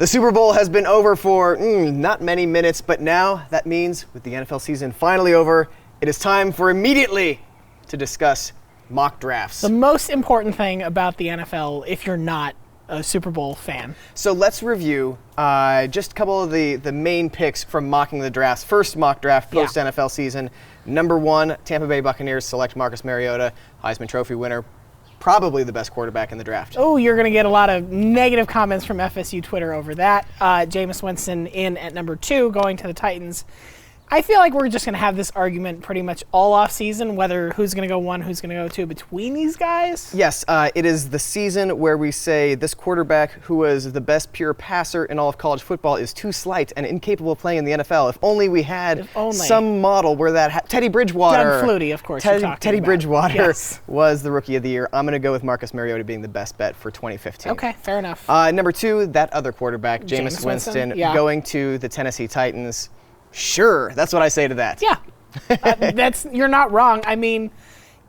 The Super Bowl has been over for not many minutes, but now that means with the NFL season finally over, it is time for immediately to discuss mock drafts. The most important thing about the NFL, if you're not a Super Bowl fan. So let's review just a couple of the main picks from mocking the drafts. First mock draft post-NFL season. Number 1, Tampa Bay Buccaneers select Marcus Mariota, Heisman Trophy winner. Probably the best quarterback in the draft. Oh, you're going to get a lot of negative comments from FSU Twitter over that. Jameis Winston in at number 2, going to the Titans. I feel like we're just going to have this argument pretty much all off season, whether who's going to go 1, who's going to go 2 between these guys. Yes, it is the season where we say this quarterback who was the best pure passer in all of college football is too slight and incapable of playing in the NFL. If only we had some model where that Teddy Bridgewater. Doug Flutie, of course. Teddy Bridgewater was the rookie of the year. I'm going to go with Marcus Mariota being the best bet for 2015. Okay, fair enough. Number 2, that other quarterback, Jameis Winston, going to the Tennessee Titans. Sure, that's what I say to that. Yeah, you're not wrong. I mean,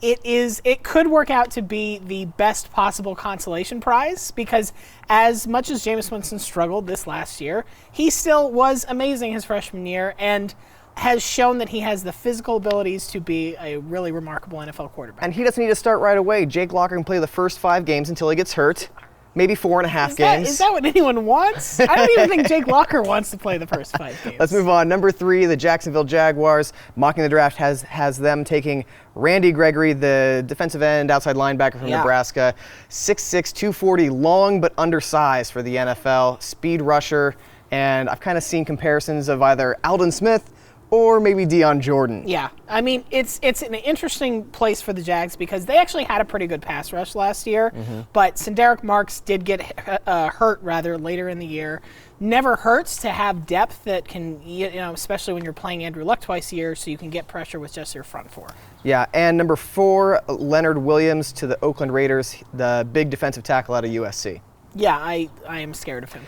it could work out to be the best possible consolation prize because as much as Jameis Winston struggled this last year, he still was amazing his freshman year and has shown that he has the physical abilities to be a really remarkable NFL quarterback. And he doesn't need to start right away. Jake Locker can play the first 5 games until he gets hurt. Maybe 4.5 games. Is that what anyone wants? I don't even think Jake Locker wants to play the first 5 games. Let's move on. Number 3, the Jacksonville Jaguars. Mocking the draft has them taking Randy Gregory, the defensive end, outside linebacker from Nebraska. 6'6", 240, long but undersized for the NFL. Speed rusher. And I've kind of seen comparisons of either Aldon Smith or maybe Deion Jordan. Yeah, I mean, it's an interesting place for the Jags because they actually had a pretty good pass rush last year, but Senderick Marks did get hurt later in the year. Never hurts to have depth that can, especially when you're playing Andrew Luck twice a year, so you can get pressure with just your front 4. Yeah, and number 4, Leonard Williams to the Oakland Raiders, the big defensive tackle out of USC. Yeah, I am scared of him.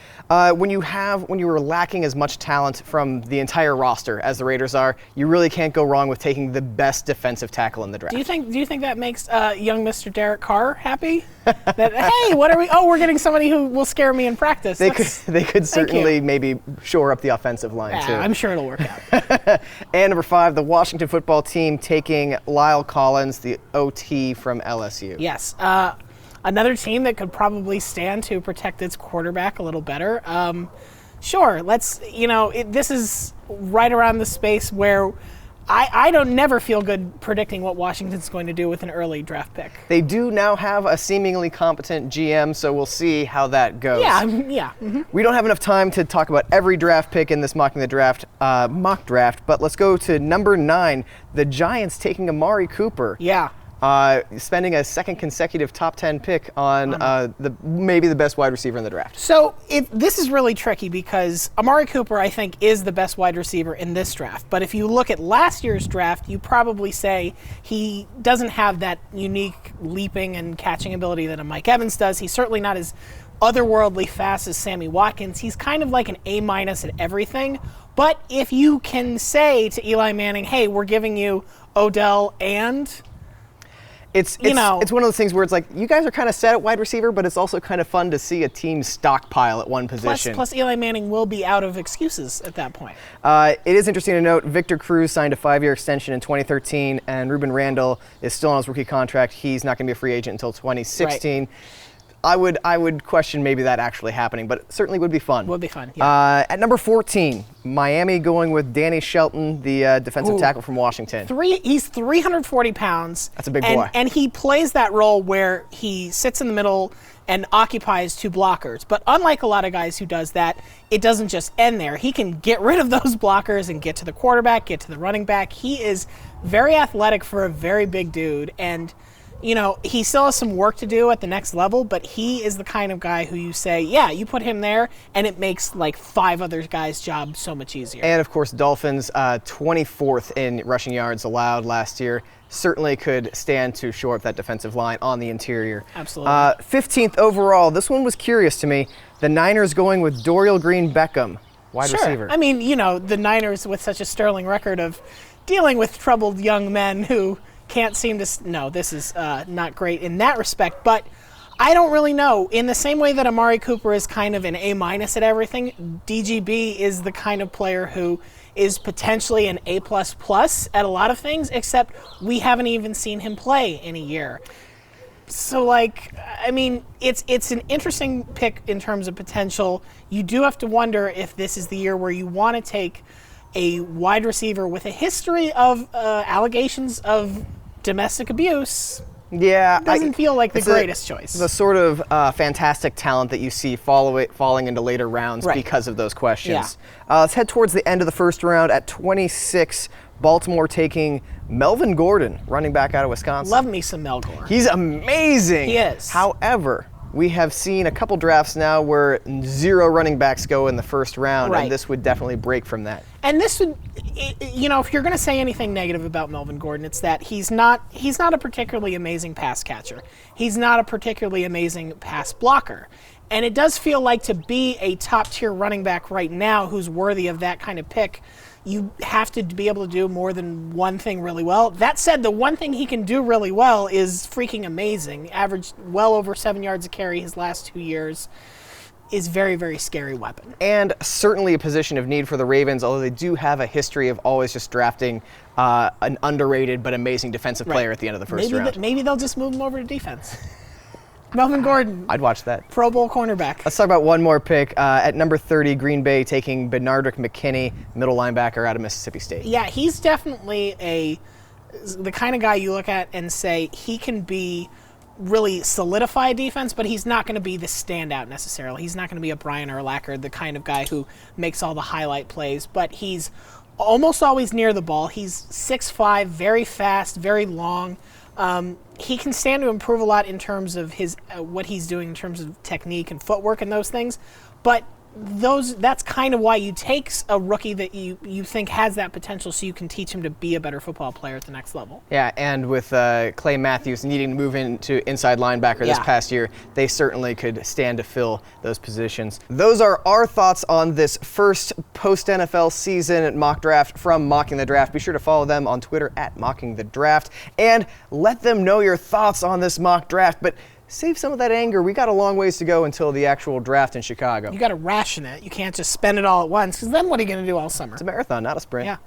When you were lacking as much talent from the entire roster as the Raiders are, you really can't go wrong with taking the best defensive tackle in the draft. Do you think that makes young Mr. Derek Carr happy? Hey, what are we? Oh, we're getting somebody who will scare me in practice. They could certainly maybe shore up the offensive line too. I'm sure it'll work out. And number 5, the Washington football team taking Lyle Collins, the OT from LSU. Yes. Another team that could probably stand to protect its quarterback a little better. Sure, this is right around the space where I don't never feel good predicting what Washington's going to do with an early draft pick. They do now have a seemingly competent GM, so we'll see how that goes. Yeah. Mm-hmm. We don't have enough time to talk about every draft pick in this Mocking the Draft mock draft, but let's go to number 9, the Giants taking Amari Cooper. Yeah. Spending a second consecutive top 10 pick on maybe the best wide receiver in the draft. So this is really tricky because Amari Cooper, I think, is the best wide receiver in this draft. But if you look at last year's draft, you probably say he doesn't have that unique leaping and catching ability that a Mike Evans does. He's certainly not as otherworldly fast as Sammy Watkins. He's kind of like an A- at everything. But if you can say to Eli Manning, hey, we're giving you Odell and... It's one of those things where it's like, you guys are kind of set at wide receiver, but it's also kind of fun to see a team stockpile at one position. Plus Eli Manning will be out of excuses at that point. It is interesting to note, Victor Cruz signed a 5-year extension in 2013, and Ruben Randle is still on his rookie contract. He's not going to be a free agent until 2016. Right. I would question maybe that actually happening, but it certainly would be fun. Would be fun, yeah. At number 14, Miami going with Danny Shelton, the defensive tackle from Washington. He's 340 pounds. That's a big boy. And he plays that role where he sits in the middle and occupies 2 blockers. But unlike a lot of guys who does that, it doesn't just end there. He can get rid of those blockers and get to the quarterback, get to the running back. He is very athletic for a very big dude, and he still has some work to do at the next level, but he is the kind of guy who you say, yeah, you put him there, and it makes like 5 other guys' job so much easier. And of course, Dolphins 24th in rushing yards allowed last year. Certainly could stand to shore up that defensive line on the interior. Absolutely. 15th overall. This one was curious to me. The Niners going with Dorial Green-Beckham, wide receiver. I mean, the Niners with such a sterling record of dealing with troubled young men who can't seem to... No, this is not great in that respect, but I don't really know. In the same way that Amari Cooper is kind of an A- at everything, DGB is the kind of player who is potentially an A++ at a lot of things, except we haven't even seen him play in a year. So, I mean, it's an interesting pick in terms of potential. You do have to wonder if this is the year where you want to take a wide receiver with a history of allegations of domestic abuse. Yeah, it doesn't feel like the greatest choice. The sort of fantastic talent that you see falling into later rounds because of those questions. Yeah. Let's head towards the end of the first round at 26. Baltimore taking Melvin Gordon, running back out of Wisconsin. Love me some Mel Gordon. He's amazing. He is. However, we have seen a couple drafts now where 0 running backs go in the first round, and this would definitely break from that. And this would, if you're going to say anything negative about Melvin Gordon, it's that he's not a particularly amazing pass catcher. He's not a particularly amazing pass blocker. And it does feel like to be a top-tier running back right now who's worthy of that kind of pick, you have to be able to do more than one thing really well. That said, the one thing he can do really well is freaking amazing. Averaged well over 7 yards a carry his last 2 years. Is very, very scary weapon. And certainly a position of need for the Ravens, although they do have a history of always just drafting an underrated but amazing defensive player at the end of the first round. Maybe they'll just move him over to defense. Melvin Gordon. I'd watch that. Pro Bowl cornerback. Let's talk about one more pick. At number 30, Green Bay taking Benardrick McKinney, middle linebacker out of Mississippi State. Yeah, he's definitely the kind of guy you look at and say he can be really solidify defense, but he's not going to be the standout necessarily. He's not going to be a Brian Urlacher, the kind of guy who makes all the highlight plays, but he's almost always near the ball. He's 6'5", very fast, very long. He can stand to improve a lot in terms of his what he's doing in terms of technique and footwork and those things, but that's kind of why you take a rookie that you think has that potential so you can teach him to be a better football player at the next level. Yeah, and with Clay Matthews needing to move into inside linebacker this past year, they certainly could stand to fill those positions. Those are our thoughts on this first post-NFL season mock draft from Mocking the Draft. Be sure to follow them on Twitter at Mocking the Draft and let them know your thoughts on this mock draft. But save some of that anger. We got a long ways to go until the actual draft in Chicago. You got to ration it. You can't just spend it all at once, because then what are you going to do all summer? It's a marathon, not a sprint. Yeah.